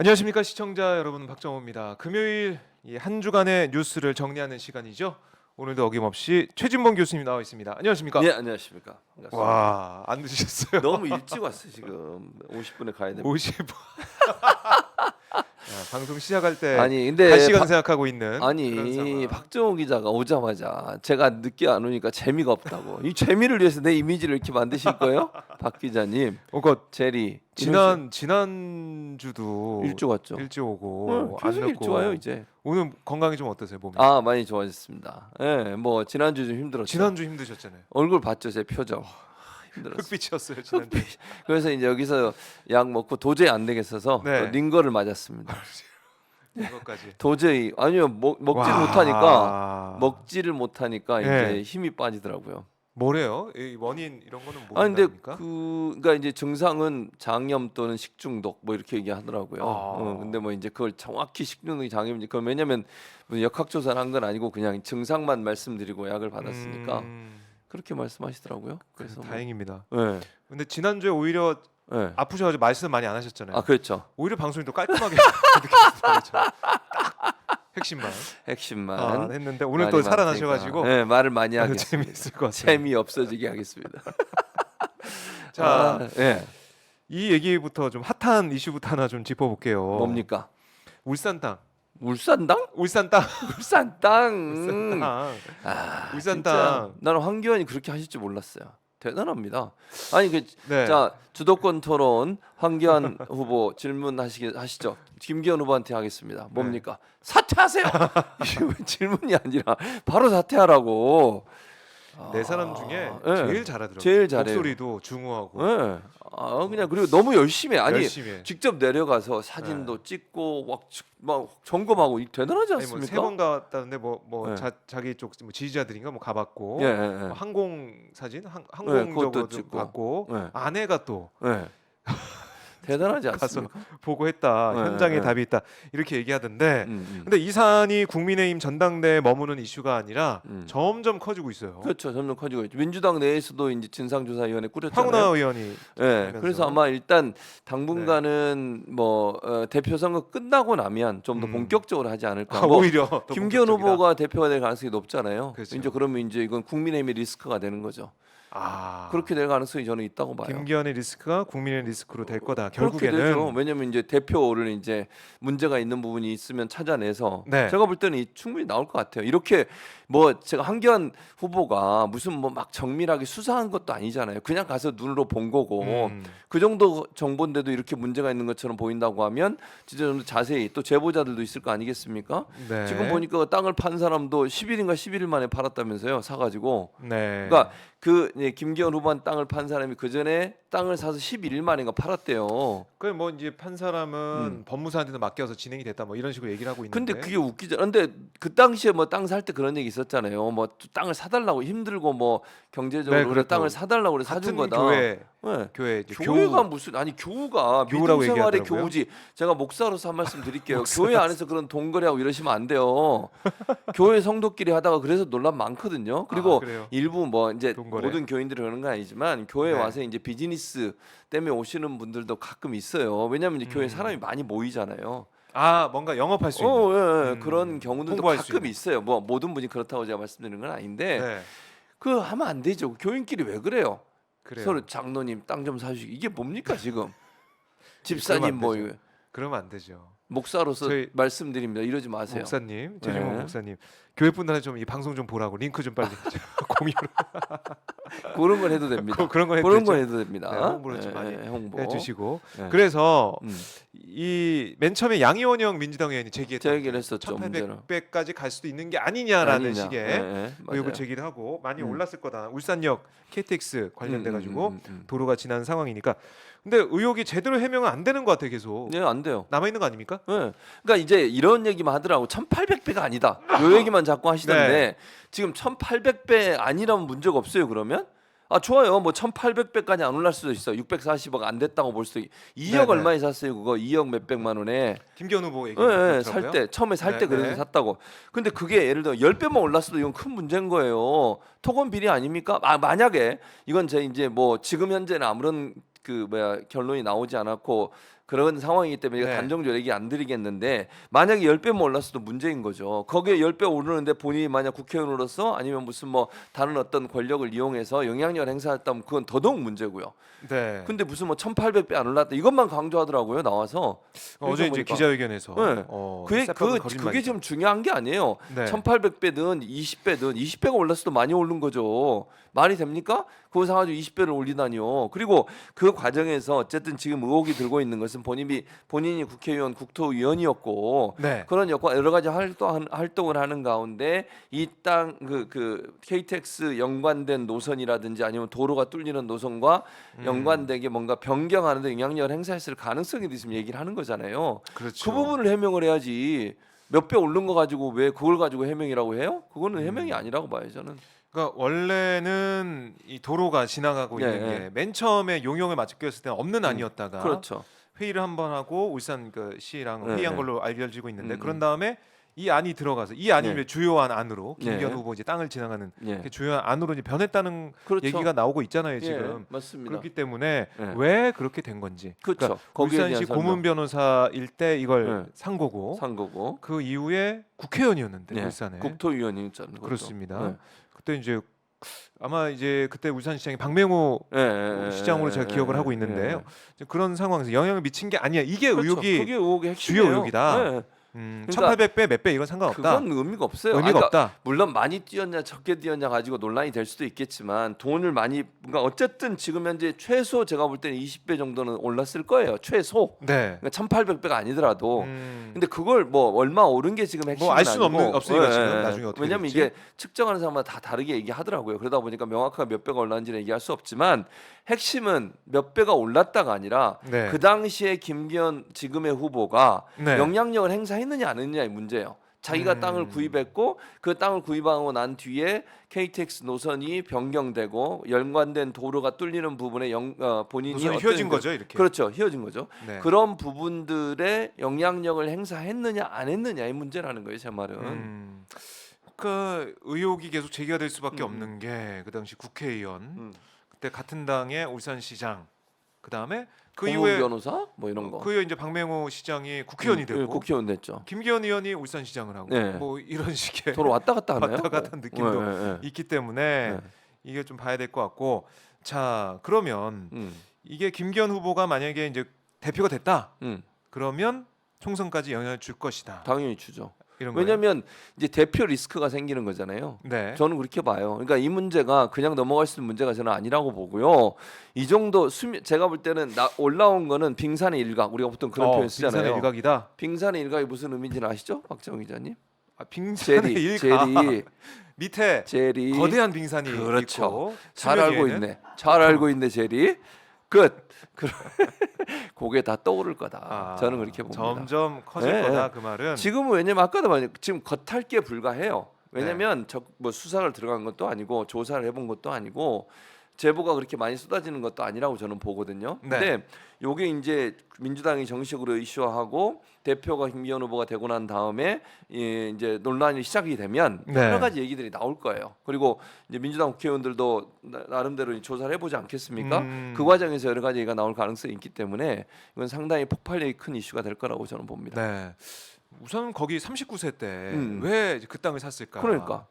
안녕하십니까 시청자 여러분, 박정호입니다. 금요일 이 한 주간의 뉴스를 정리하는 시간이죠. 오늘도 어김없이 최진봉 교수님 나와 있습니다. 안녕하십니까? 네, 안녕하십니까. 반갑습니다. 와, 안 늦으셨어요? 너무 일찍 왔어요. 지금 50분에 가야 됩니다. 50분. 방송 시작할 때 아니 근데 갈 시간 생각하고 있는 그런 아니 상황. 박정호 기자가 오자마자 제가 늦게 안 오니까 재미가 없다고. 이 재미를 위해서 내 이미지를 이렇게 만드실 거예요? 박 기자님. 그러니까 제리 지난 주도 일찍 왔죠. 일찍 오고 안 계속 일찍 늦고 와요 이제. 오늘 건강이 좀 어떠세요, 몸이? 아 많이 좋아졌습니다. 예, 뭐 지난주 좀 힘들었죠. 지난주 힘드셨잖아요. 얼굴 봤죠 제 표정. 힘들었어. 흑빛이었어요 지난주. 그래서 이제 여기서 약 먹고 도저히 안 되겠어서 네. 또 링거를 맞았습니다. 이것까지. 도저히 아니요 먹지를 와. 못하니까 먹지를 못하니까 네. 이제 힘이 빠지더라고요. 뭐래요? 이 원인 이런 거는 아 근데 모른다니까? 그러니까 이제 증상은 장염 또는 식중독 뭐 이렇게 얘기하더라고요. 아. 근데 뭐 이제 그걸 정확히 식중독이 장염인지 그건 왜냐면 무슨 역학조사를 한 건 아니고 그냥 증상만 말씀드리고 약을 받았으니까 그렇게 말씀하시더라고요. 그래서 뭐, 다행입니다. 네, 근데 지난주에 오히려 네. 아프셔가지고 말씀 많이 안 하셨잖아요. 아 그렇죠. 오히려 방송이 더 깔끔하게 느껴졌어요. 핵심만 핵심만 했는데 오늘 말이 또 많으니까. 살아나셔가지고 네, 말을 많이 아주 하겠습니다. 재미있을 것 같아요. 재미 없어지게 하겠습니다. 자, 네. 이 얘기부터 좀 핫한 이슈부터 하나 좀 짚어볼게요. 뭡니까? 울산 땅. 울산 땅? 울산 땅. 울산 땅. 울산 땅. 아, 울산 진짜 땅. 나는 황교안이 그렇게 하실 줄 몰랐어요. 대단합니다. 아니 네. 자 주도권 토론 황교안 후보 질문하시죠. 김기현 후보한테 하겠습니다. 뭡니까? 사퇴하세요. 이게 왜 질문이 아니라 바로 사퇴하라고. 네 사람 중에 네. 제일 잘하더라고요. 제일 잘해요. 목소리도 중후하고 네. 그냥 그리고 너무 열심히 해. 아니 열심히 해. 직접 내려가서 사진도 찍고 막 점검하고 대단하지 아니 뭐 않습니까? 3번 갔다는데 뭐 네. 자기 쪽 뭐 지지자들인가 뭐 가봤고 예, 예, 뭐 예. 항공 사진 그것도 항공적으로 좀 찍고. 봤고 네. 아내가 또 네. 대단하지 가서 않습니까? 보고 했다. 네, 현장에 네. 답이 있다. 이렇게 얘기하던데 음. 근데 이 사안이 국민의힘 전당대에 머무는 이슈가 아니라 음. 점점 커지고 있어요. 그렇죠. 점점 커지고 있죠. 민주당 내에서도 이제 진상조사위원회 꾸렸잖아요. 황운하 의원이 예. 하면서. 그래서 아마 일단 당분간은 뭐 대표 선거 끝나고 나면 좀 더 본격적으로 하지 않을까. 뭐 오히려 더 김기현 본격적이다. 후보가 대표가 될 가능성이 높잖아요. 그렇죠. 이제 그러면 이제 이건 국민의힘의 리스크가 되는 거죠. 그렇게 될 가능성이 저는 있다고 봐요. 김기현의 리스크가 국민의 리스크로 될 거다. 그렇게 되죠. 결국에는 왜냐면 이제 대표를 이제 문제가 있는 부분이 있으면 찾아내서 네. 제가 볼 때는 충분히 나올 것 같아요. 이렇게 뭐 제가 황교안 후보가 무슨 뭐 막 정밀하게 수사한 것도 아니잖아요. 그냥 가서 눈으로 본 거고 그 정도 정보인데도 이렇게 문제가 있는 것처럼 보인다고 하면 진짜 좀 더 자세히 또 제보자들도 있을 거 아니겠습니까? 네. 지금 보니까 땅을 판 사람도 10일인가 11일 만에 팔았다면서요. 사가지고. 네. 그러니까 김기현 후보한 땅을 판 사람이 그 전에 땅을 사서 11일 만인가 팔았대요. 그 뭐 이제 판 사람은 법무사한테도 맡겨서 진행이 됐다 뭐 이런 식으로 얘기를 하고 있는데. 근데 그게 웃기잖아. 근데 그 당시에 뭐 땅 살 때 그런 얘기 있었잖아요. 뭐 땅을 사달라고 힘들고 뭐 경제적으로 네, 그래 그렇고. 땅을 사달라고 그래 같은 사준 거다. 교회 네. 교회 이제 교회가 무슨 아니 교우가 교우라고 믿음 생활의 얘기하더라고요. 교우지. 제가 목사로서 한 말씀 드릴게요. 교회 안에서 그런 돈거래하고 이러시면 안 돼요. 교회 성도끼리 하다가 그래서 논란 많거든요. 그리고 그래요? 일부 뭐 이제 돈거래? 모든 교인들이 그러는 건 아니지만 교회 네. 와서 이제 비즈니스 때문에 오시는 분들도 가끔 있어요. 왜냐하면 이제 교회 사람이 많이 모이잖아요. 뭔가 영업할 수 있는. 예. 그런 경우들도 홍보할 수 가끔 있는. 있어요. 뭐 모든 분이 그렇다고 제가 말씀드리는 건 아닌데 네. 그 하면 안 되죠. 교인끼리 왜 그래요? 그래요. 서로 장로님 땅 좀 사주시기 이게 뭡니까 지금? 그러면 집사님 안 뭐 되죠. 이거. 그러면 안 되죠. 목사로서 저희 말씀드립니다. 이러지 마세요. 목사님, 최진봉 네. 목사님, 교회 분들한테 좀 이 방송 좀 보라고 링크 좀 빨리 공유를 그런 건 해도 됩니다. 그런 거 그런 건 해도 해도 됩니다. 네, 홍보를 좀 많이 홍보. 해주시고. 네. 그래서 음. 이 맨 처음에 양이원영 민주당 의원이 제기했던 제기를 했었죠. 문제는. 1,800배까지 갈 수도 있는 게 아니냐라는 아니냐. 식의 맞아요. 의혹을 제기를 하고 많이 음. 올랐을 거다. 울산역 KTX 관련돼 가지고 음. 도로가 지난 상황이니까. 근데 의혹이 제대로 해명은 안 되는 것 같아요. 계속 네, 안 돼요. 남아 있는 거 아닙니까? 네. 그러니까 이제 이런 얘기만 하더라고. 1,800배가 아니다. 요 얘기만 자꾸 하시던데 네. 지금 1,800배 아니라면 문제가 없어요. 그러면 좋아요. 뭐 1,800배까지 안 올랐을 수도 있어. 640억 안 됐다고 볼 수도 2억 네네. 얼마에 샀어요. 그거 2억 몇백만 원에. 김기현 후보 얘기 살 때 처음에 살 때 네, 그래서 네. 샀다고. 근데 그게 예를 들어 10배만 올랐어도 이건 큰 문제인 거예요. 토건 비리 아닙니까? 만약에 이건 제 이제 뭐 지금 현재는 아무런 결론이 나오지 않았고 그런 상황이기 때문에 네. 단정적으로 얘기 안 드리겠는데 만약에 10배만 올랐어도 문제인 거죠. 거기에 10배 오르는데 본인이 만약 국회의원으로서 아니면 무슨 뭐 다른 어떤 권력을 이용해서 영향력을 행사했다면 그건 더더욱 문제고요. 네. 근데 무슨 뭐 1,800배 안 올랐다 이것만 강조하더라고요. 나와서. 어제 이제 보니까. 기자회견에서 네. 쌀밥은 그게 거짓말이다. 지금 중요한 게 아니에요. 네. 1,800배든 20배든 20배가 올랐어도 많이 오른 거죠. 말이 됩니까? 그거 사가지고 20배를 올리다니요. 그리고 그 과정에서 어쨌든 지금 의혹이 들고 있는 것은 본인이 국회의원, 국토위원이었고 네. 그런 역할 여러 가지 활동을 하는 가운데 이 땅 그 KTX 연관된 노선이라든지 아니면 도로가 뚫리는 노선과 연관되게 뭔가 변경하는데 영향력을 행사했을 가능성에 대해서 지금 얘기를 하는 거잖아요. 그렇죠. 그 부분을 해명을 해야지. 몇 배 오른 거 가지고 왜 그걸 가지고 해명이라고 해요? 그거는 해명이 아니라고 봐요 저는. 그러니까 원래는 이 도로가 지나가고 예, 있는 게 맨 처음에 용역을 맡겼을 때는 없는 안이었다가 그렇죠. 회의를 한 번 하고 울산 그 시랑 네, 회의한 네. 걸로 알려지고 있는데 음, 그런 다음에 이 안이 들어가서 이 안이 네. 이제 주요한 안으로 김기현 네. 후보 이제 땅을 지나가는 예. 그 주요한 안으로 이제 변했다는 그렇죠. 얘기가 나오고 있잖아요 예, 지금. 맞습니다. 그렇기 때문에 네. 왜 그렇게 된 건지. 그렇죠. 그러니까 거기에 대한 울산시 설명. 고문 변호사일 때 이걸 네. 산 거고 산 거고. 그 이후에 국회의원이었는데 네. 울산에. 국토위원이었잖아요. 그렇습니다. 그때 이제 아마 이제 그때 울산시장이 박맹호 시장으로 제가 기억을 하고 있는데요. 이제 그런 상황에서 영향을 미친 게 아니야. 이게 그렇죠. 의혹이 그게 의혹의 핵심이에요. 주요 의혹이다. 네. 1,800배 몇 배 이건 상관없다. 그건 의미가 없어요. 의미가 그러니까 없다. 물론 많이 뛰었냐 적게 뛰었냐 가지고 논란이 될 수도 있겠지만 돈을 많이 그러니까 어쨌든 지금 현재 최소 제가 볼 때는 20배 정도는 올랐을 거예요. 최소. 네. 그러니까 1,800배가 아니더라도. 음, 근데 그걸 뭐 얼마 오른 게 지금 핵심은 뭐 알 수는 아니고 없으니까 지금 나중에 어떻게 왜냐면 될지. 이게 측정하는 사람마다 다 다르게 얘기하더라고요. 그러다 보니까 명확하게 몇 배가 올랐는지는 얘기할 수 없지만 핵심은 몇 배가 올랐다가 아니라 네. 그 당시에 김기현 지금의 후보가 네. 영향력을 행사했느냐 안 했느냐의 문제예요. 자기가 땅을 구입했고 그 땅을 구입하고 난 뒤에 KTX 노선이 변경되고 연관된 도로가 뚫리는 부분에 본인이 노선이 어떤 휘어진 거죠, 이렇게. 그렇죠. 휘어진 거죠. 네. 그런 부분들의 영향력을 행사했느냐 안 했느냐의 문제라는 거예요. 제 말은. 그 의혹이 계속 제기가 될 수밖에 음. 없는 게 그 당시 국회의원, 음. 그때 같은 당의 울산시장, 그 다음에 그 고문 이후에 변호사 뭐 이런 거. 그 이후에 이제 박맹호 시장이 국회의원이 되고 국회의원 됐죠. 김기현 의원이 울산시장을 하고 네. 뭐 이런 식의 도로 왔다 갔다 하나요? 왔다 갔다 하는 느낌도 네. 있기 때문에 네. 이게 좀 봐야 될 것 같고. 자, 그러면 이게 김기현 후보가 만약에 이제 대표가 됐다 그러면 총선까지 영향을 줄 것이다 당연히 주죠. 이런 거예요. 왜냐하면 이제 대표 리스크가 생기는 거잖아요. 네. 저는 그렇게 봐요. 그러니까 이 문제가 그냥 넘어갈 수 있는 문제가 저는 아니라고 보고요. 이 정도 제가 볼 때는 올라온 거는 빙산의 일각 우리가 보통 그런 표현 쓰잖아요. 빙산의 일각이다. 빙산의 일각이 무슨 의미인지는 아시죠, 박정우 기자님? 빙산의 일각. 제리 밑에 제리 거대한 빙산이 그렇죠. 있고 잘 수면 알고 위에는 있네. 잘 알고 있네 제리. 끝. 그게 다 떠오를 거다. 저는 그렇게 봅니다. 점점 커질 네. 거다 그 말은. 지금은 왜냐면 아까도 말했지만 지금 겉핥기에 불과해요. 왜냐면 뭐 수사를 들어간 것도 아니고 조사를 해본 것도 아니고 제보가 그렇게 많이 쏟아지는 것도 아니라고 저는 보거든요. 네. 근데 요게 이제 민주당이 정식으로 이슈화하고 대표가 김기현 후보가 되고 난 다음에 이제 논란이 시작이 되면 네. 여러 가지 얘기들이 나올 거예요. 그리고 이제 민주당 국회의원들도 나름대로 조사를 해보지 않겠습니까? 그 과정에서 여러 가지 얘기가 나올 가능성이 있기 때문에 이건 상당히 폭발력이 큰 이슈가 될 거라고 저는 봅니다. 네. 우선 거기 39세 때 음. 왜 그 땅을 샀을까? 그러니까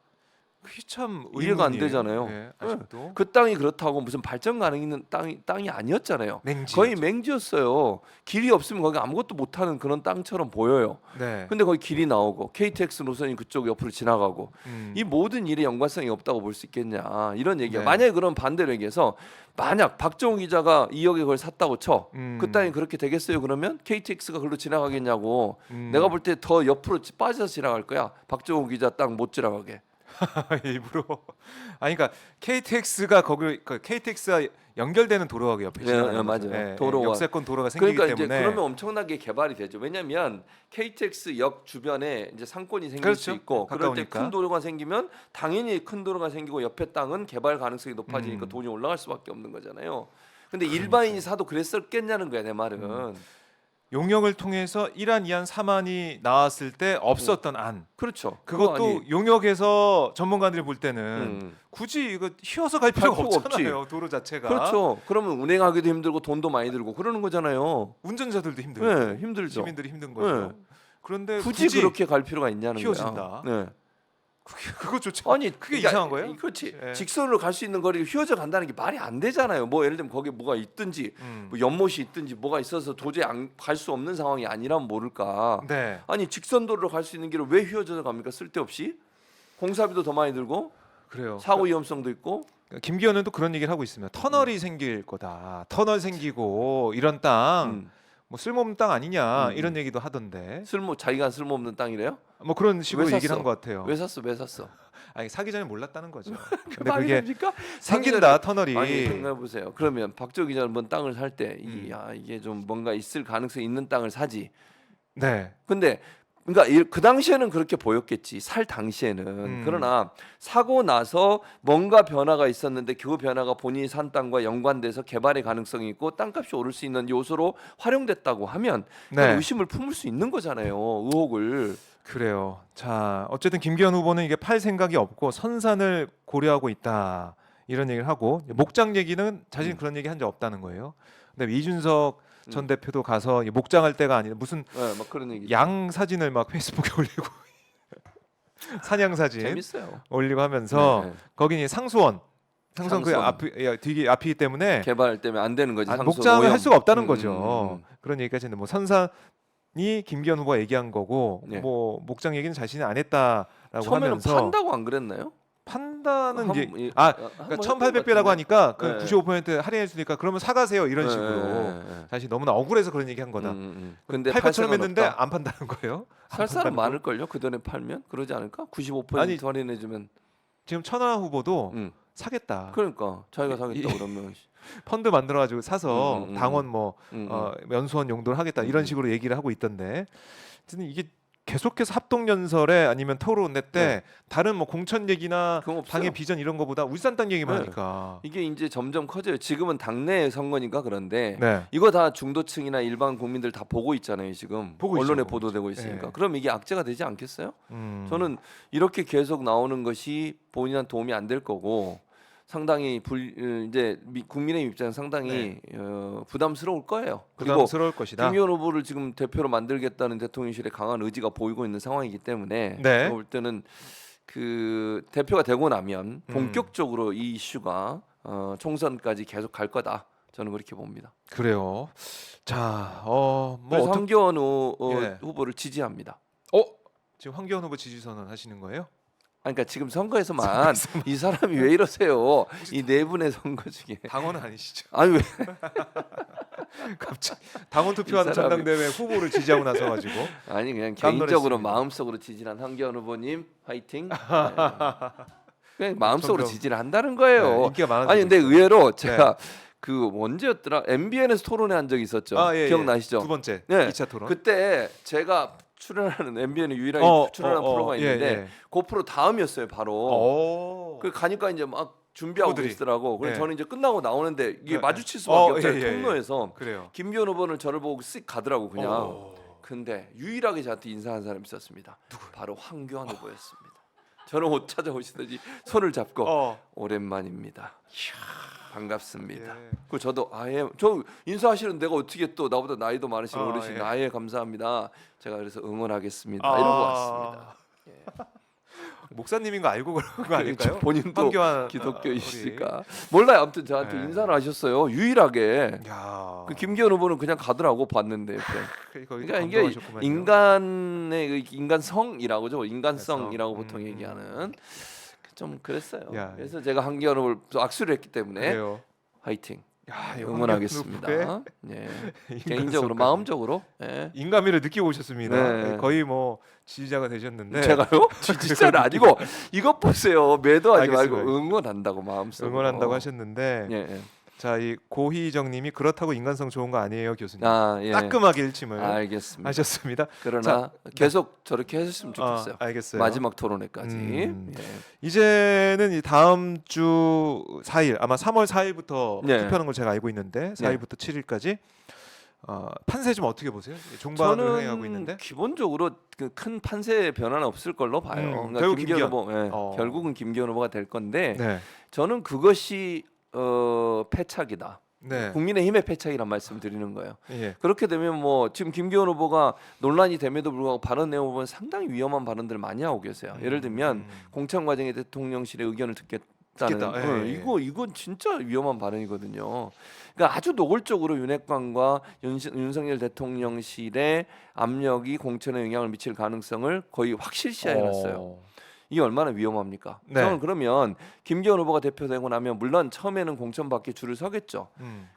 그게 참 이해가 안 의문이에요. 되잖아요. 네, 아직도 그 땅이 그렇다고 무슨 발전 가능 있는 땅이 아니었잖아요. 맹지. 거의 맹지였어요. 길이 없으면 거기 아무것도 못하는 그런 땅처럼 보여요. 네. 근데 거기 길이 나오고 KTX 노선이 그쪽 옆으로 지나가고 이 모든 일에 연관성이 없다고 볼 수 있겠냐 이런 얘기야. 네. 만약에 그런 반대로 얘기해서 만약 박정우 기자가 2억에 그걸 샀다고 쳐. 그 땅이 그렇게 되겠어요? 그러면 KTX가 그걸로 지나가겠냐고. 내가 볼 때 더 옆으로 빠져서 지나갈 거야. 박정우 기자 땅 못 지나가게. 일부러. 아니 그러니까 KTX가 거기 그 KTX가 연결되는 도로가 옆에 지나가는 거죠. 맞아요. 도로가 역세권 도로가 생기기 그러니까 때문에. 이제 그러면 엄청나게 개발이 되죠. 왜냐하면 KTX 역 주변에 이제 상권이 생길 수 그렇죠. 있고 그럴 때 가까우니까. 큰 도로가 생기면 당연히 큰 도로가 생기고 옆에 땅은 개발 가능성이 높아지니까 음. 돈이 올라갈 수밖에 없는 거잖아요. 근데 일반인이 사도 그랬었겠냐는 거야 내 말은. 용역을 통해서 1안, 2안, 3안이 나왔을 때 없었던 안. 그렇죠. 그거 그것도 용역에서 전문가들이 볼 때는 음. 굳이 이거 휘어서 갈 필요가 필요가 없잖아요. 도로 자체가. 그렇죠. 그러면 운행하기도 힘들고 돈도 많이 들고 그러는 거잖아요. 운전자들도 힘들고 네, 힘들죠. 시민들이 힘든 거죠. 네. 그런데 굳이 그렇게 갈 필요가 있냐는 휘어진다. 거야. 네. 그거조차 아니 그게 그러니까 이상한 거예요? 그렇지. 예. 직선으로 갈 수 있는 거리를 휘어져 간다는 게 말이 안 되잖아요. 뭐 예를 들면 거기에 뭐가 있든지 뭐 연못이 있든지 뭐가 있어서 도저히 갈 수 없는 상황이 아니라면 모를까. 네. 아니 직선 도로로 갈 수 있는 길을 왜 휘어져 갑니까? 쓸데없이 공사비도 더 많이 들고 그래요. 사고 위험성도 있고. 김기현 의원도 그런 얘기를 하고 있습니다. 터널이 생길 거다. 터널 생기고 이런 땅 뭐 쓸모없는 땅 아니냐 이런 얘기도 하던데. 자기가 쓸모없는 땅이래요? 뭐 그런 식으로 왜 얘기를 샀어? 한 것 같아요. 왜 샀어? 아니 사기 전에 몰랐다는 거죠. 근데 말이 그게 됩니까? 생긴다 터널이. 아니 생각해 보세요. 그러면 박조 기자는 뭔 땅을 살 때 이게 좀 뭔가 있을 가능성이 있는 땅을 사지. 네. 근데 그러니까 그 당시에는 그렇게 보였겠지. 살 당시에는. 그러나 사고 나서 뭔가 변화가 있었는데 그 변화가 본인이 산 땅과 연관돼서 개발의 가능성이 있고 땅값이 오를 수 있는 요소로 활용됐다고 하면 네. 의심을 품을 수 있는 거잖아요. 의혹을. 그래요. 자, 어쨌든 김기현 후보는 이게 팔 생각이 없고 선산을 고려하고 있다 이런 얘기를 하고 목장 얘기는 자신 그런 얘기 한 적 없다는 거예요. 근데 이준석 전 대표도 가서 목장할 때가 아니라 무슨 네, 막 그런 얘기. 양 사진을 막 페이스북에 올리고 사냥 사진 재밌어요. 올리고 하면서 네. 거기 상수원 그 되게 앞이기 때문에 개발 때문에 안 되는 거지. 목장을 오염. 할 수가 없다는 거죠. 그런 얘기까지 했는데 뭐 선산이 김기현 후보가 얘기한 거고 네. 뭐 목장 얘기는 자신이 안 했다라고 처음에는 하면서 판다고 안 그랬나요? 판다는 이제 그러니까 그러니까 1,800배라고 하니까 그 네. 95% 할인해 주니까 그러면 사가세요 이런 네, 식으로 네. 사실 너무나 억울해서 그런 얘기 한 거다. 근데 팔 것처럼 생각은 했는데 없다. 안 판다는 거예요. 살 사람 많을 걸요. 그 돈에 팔면 그러지 않을까? 95% 아니, 할인해 주면. 지금 천하 후보도 음. 사겠다. 그러니까 자기가 사겠다 그러면. 펀드 만들어 가지고 사서 당원 뭐 연수원 용도를 하겠다 이런 식으로 얘기를 하고 있던데. 하여튼 이게 계속해서 합동 연설에 아니면 토론회 때 다른 뭐 공천 얘기나 그건 없어요. 당의 비전 이런 거보다 울산 땅 얘기만 네. 하니까. 이게 이제 점점 커져요. 지금은 당내 선거니까 그런데 네. 이거 다 중도층이나 일반 국민들 다 보고 있잖아요. 지금 보고 있죠, 언론에 보고 보도되고 있으니까. 네. 그럼 이게 악재가 되지 않겠어요? 저는 이렇게 계속 나오는 것이 본인한테 도움이 안 될 거고 상당히 이제 국민의 입장은 상당히 부담스러울 거예요. 부담스러울 것이다. 김기현 후보를 지금 대표로 만들겠다는 대통령실의 강한 의지가 보이고 있는 상황이기 때문에 네. 제가 볼 때는 그 대표가 되고 나면 본격적으로 이 이슈가 총선까지 계속 갈 거다. 저는 그렇게 봅니다. 그래요. 자, 뭐 그래서 황교안 예. 후보를 지지합니다. 지금 황교안 후보 지지 선언 하시는 거예요? 그러니까 지금 선거에서만 이 사람이 왜 이러세요? 이 네 분의 선거 중에 당원은 아니시죠? 아니 왜 갑자기 당원 투표하는 이 사람이- 전당대회 후보를 지지하고 나서 가지고 아니 그냥 깜놀했습니다. 개인적으로 마음속으로 지지한 황교안 후보님 화이팅. 네. 그냥 마음속으로 점점- 지지를 한다는 거예요. 인기가 많아지고 아니 근데 있어요. 의외로 제가 그 언제였더라? MBN에서 토론회 한 적이 있었죠. 예, 기억나시죠? 두 번째 네. 2차 토론. 그때 제가 출연하는 MBN의 유일하게 출연한 프로가 있는데 그 프로 다음이었어요. 바로. 그 가니까 이제 막 준비하고 후보들이. 계시더라고. 그래서 네. 저는 이제 끝나고 나오는데 이게 네. 마주칠 수밖에 없잖아요. 예, 예, 예. 통로에서. 그래요. 김기현 후보는 저를 보고 쓱 가더라고 그냥. 근데 유일하게 저한테 인사한 사람이 있었습니다. 바로 황교안 후보였습니다. 저는 못 찾아오시더니 손을 잡고 오랜만입니다. 반갑습니다. 예. 그 저도 저 인사하시는 내가 어떻게 또 나보다 나이도 많으신 어르신 예. 감사합니다. 제가 그래서 응원하겠습니다. 이러고 왔습니다. 목사님인 거 알고 그런 거 아닐까요? 본인도 황교안 기독교이시니까 몰라요. 아무튼 저한테 네. 인사를 하셨어요. 유일하게. 야. 그 김기현 후보는 그냥 가더라고 봤는데 옆에. 그러니까 이게 인간의 그 인간성이라고죠. 인간성이라고 보통 얘기하는 좀 그랬어요. 야. 그래서 제가 황교안 후보를 또 악수를 했기 때문에 그래요. 화이팅 야, 이 응원하겠습니다. 황교안 예. 후보의 개인적으로 인간성까지. 마음적으로 예. 인간미를 느끼고 오셨습니다. 네. 거의 뭐 지지자가 되셨는데 제가요? 지지자는 아니고 이것 보세요. 매도하지 말고 알겠습니다. 응원한다고 마음속으로 응원한다고 하셨는데 예, 예. 자, 이 고희정님이 그렇다고 인간성 좋은 거 아니에요, 교수님. 예. 따끔하게 일침을 알겠습니다. 하셨습니다. 그러나 자, 계속 저렇게 해주셨으면 좋겠어요. 알겠어요. 마지막 토론회까지. 예. 이제는 이 다음 주 4일 아마 3월 4일부터 네. 투표하는 걸 제가 알고 있는데 4일부터 7일까지 판세 좀 어떻게 보세요? 종반을 흥행하고 있는데. 기본적으로 그 큰 판세 변화는 없을 걸로 봐요. 그러니까 결국 김기현 김기현. 후보, 예, 결국은 김기현 후보가 될 건데 네. 저는 그것이 패착이다. 네. 국민의힘의 패착이란 말씀드리는 거예요. 예. 그렇게 되면 뭐 지금 김기현 후보가 논란이 됨에도 불구하고 발언 내용 보면 상당히 위험한 발언들을 많이 하고 계세요. 예를 들면 공천 과정에 대통령실의 의견을 듣겠다는 이건 진짜 위험한 발언이거든요. 그러니까 아주 노골적으로 윤핵관과 윤석열 대통령실의 압력이 공천에 영향을 미칠 가능성을 거의 확실시해놨어요. 이게 얼마나 위험합니까? 네. 저는 그러면 김기현 후보가 대표되고 나면 물론 처음에는 공천 받기 줄을 서겠죠.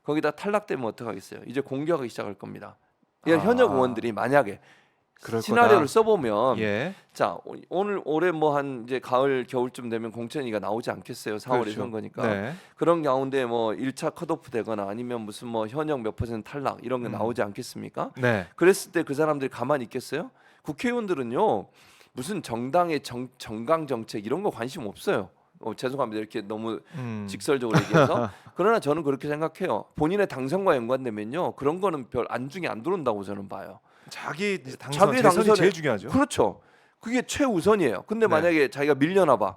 거기다 탈락되면 어떡하겠어요? 이제 공격하기 시작할 겁니다. 현역 의원들이 만약에 시나리오를 써보면 예. 자 올해 뭐 한 이제 가을 겨울쯤 되면 공천위가 나오지 않겠어요. 4월에 그렇죠. 선거니까. 네. 그런 가운데 뭐 1차 컷오프 되거나 아니면 무슨 뭐 현역 몇 퍼센트 탈락 이런 게 나오지 않겠습니까? 네. 그랬을 때 그 사람들이 가만히 있겠어요? 국회의원들은요 무슨 정당의 정강 정책 이런 거 관심 없어요. 죄송합니다 이렇게 너무 직설적으로 얘기해서 그러나 저는 그렇게 생각해요. 본인의 당선과 연관되면요 그런 거는 별 안중에 안 들어온다고 저는 봐요. 자기 당선이 제일 중요하죠. 그렇죠. 그게 최우선이에요. 근데 네. 만약에 자기가 밀려나 봐.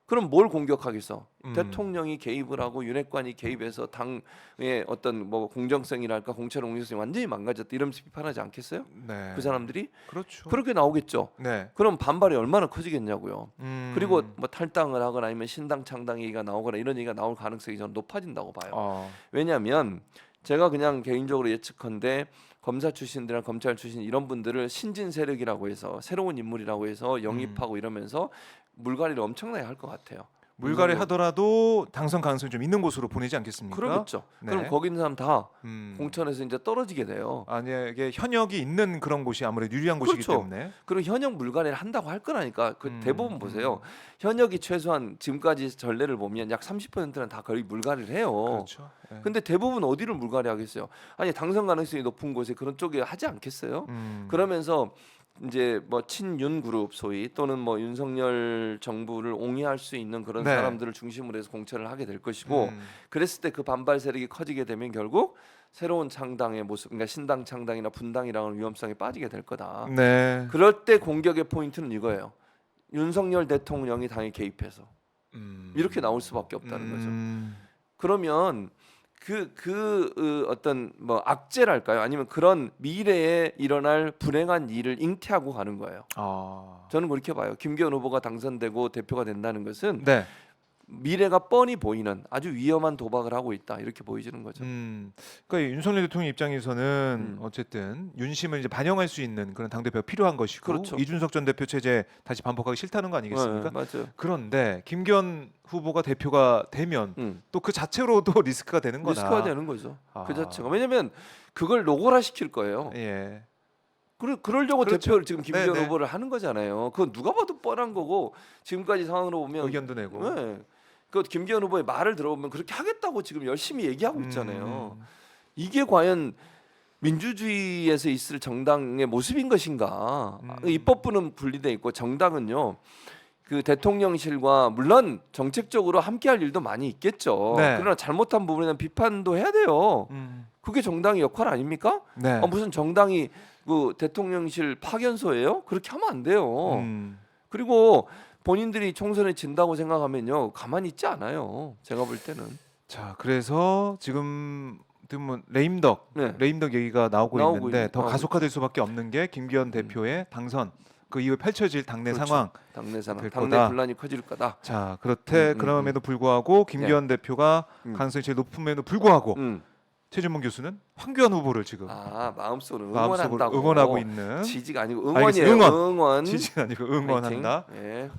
그럼 뭘 공격하겠어? 대통령이 개입을 하고 윤핵관이 개입해서 당의 어떤 뭐 공정성이랄까 공천의 공정성이 완전히 망가졌다 이러면서 비판하지 않겠어요? 네. 그 사람들이 그렇죠. 그렇게 나오겠죠. 네. 그럼 반발이 얼마나 커지겠냐고요. 그리고 뭐 탈당을 하거나 아니면 신당 창당 얘기가 나오거나 이런 얘기가 나올 가능성이 저는 높아진다고 봐요. 왜냐하면 제가 그냥 개인적으로 예측컨대 검사 출신들이나 검찰 출신 이런 분들을 신진 세력이라고 해서 새로운 인물이라고 해서 영입하고 이러면서 물갈이를 엄청나게 할 것 같아요. 물갈이 하더라도 당선 가능성이 좀 있는 곳으로 보내지 않겠습니까? 그러겠죠. 네. 그럼 거기 있는 사람 다 공천에서 이제 떨어지게 돼요. 만약에 현역이 있는 그런 곳이 아무래도 유리한 곳이기 그렇죠. 때문에. 그리고 현역 물갈이를 한다고 할 거라니까. 그 대부분 보세요. 현역이 최소한 지금까지 전례를 보면 약 30%는 다 거의 물갈이를 해요. 그렇죠. 네. 근데 대부분 어디를 물갈이 하겠어요? 아니 당선 가능성이 높은 곳에 그런 쪽에 하지 않겠어요? 그러면서 이제 뭐 친윤 그룹 소위 또는 뭐 윤석열 정부를 옹이할 수 있는 그런 네. 사람들을 중심으로 해서 공천을 하게 될 것이고 그랬을 때 그 반발 세력이 커지게 되면 결국 새로운 창당의 모습, 그러니까 신당 창당이나 분당이라는 위험성에 빠지게 될 거다. 네. 그럴 때 공격의 포인트는 이거예요. 윤석열 대통령이 당에 개입해서 이렇게 나올 수밖에 없다는 거죠. 그러면 어떤 뭐 악재랄까요? 아니면 그런 미래에 일어날 불행한 일을 잉태하고 가는 거예요. 저는 그렇게 봐요. 김기현 후보가 당선되고 대표가 된다는 것은 네. 미래가 뻔히 보이는 아주 위험한 도박을 하고 있다 이렇게 보이지는 거죠. 그러니까 윤석열 대통령 입장에서는 어쨌든 윤심을 이제 반영할 수 있는 그런 당 대표가 필요한 것이고 그렇죠. 이준석 전 대표 체제 다시 반복하기 싫다는 거 아니겠습니까? 네, 맞아요. 그런데 김기현 후보가 대표가 되면 또 그 자체로도 리스크가 되는 거다. 리스크가 되는 거죠. 그 자체가 왜냐하면 그걸 노골화 시킬 거예요. 예. 그러려고 그렇죠. 대표를 지금 김기현 네네. 후보를 하는 거잖아요. 그건 누가 봐도 뻔한 거고 지금까지 상황으로 보면 의견도 내고. 네. 그 김기현 후보의 말을 들어보면 그렇게 하겠다고 지금 열심히 얘기하고 있잖아요. 이게 과연 민주주의에서 있을 정당의 모습인 것인가? 입법부는 분리돼 있고 정당은요. 그 대통령실과 물론 정책적으로 함께할 일도 많이 있겠죠. 네. 그러나 잘못한 부분에는 비판도 해야 돼요. 그게 정당의 역할 아닙니까? 네. 무슨 정당이 그 대통령실 파견소예요? 그렇게 하면 안 돼요. 그리고 본인들이 총선에 진다고 생각하면요 가만히 있지 않아요. 제가 볼 때는. 자, 그래서 지금 뭐 레임덕 얘기가 나오고 있는데 더 가속화될 수밖에 없는 게 김기현 대표의 당선 그 이후에 펼쳐질 당내 그렇죠. 상황. 당내 상황, 될 당내 거다. 분란이 커질 거다. 자, 그럼에도 불구하고 김기현 대표가 가능성이 제일 높음에도 불구하고 최준봉 교수는 황교안 후보를 지금 마음속으로 마음속으로 응원한다고. 응원하고 있는 지지가 아니고 알겠습니다. 응원이에요. 응원. 지지는 아니고 응원한다. 예.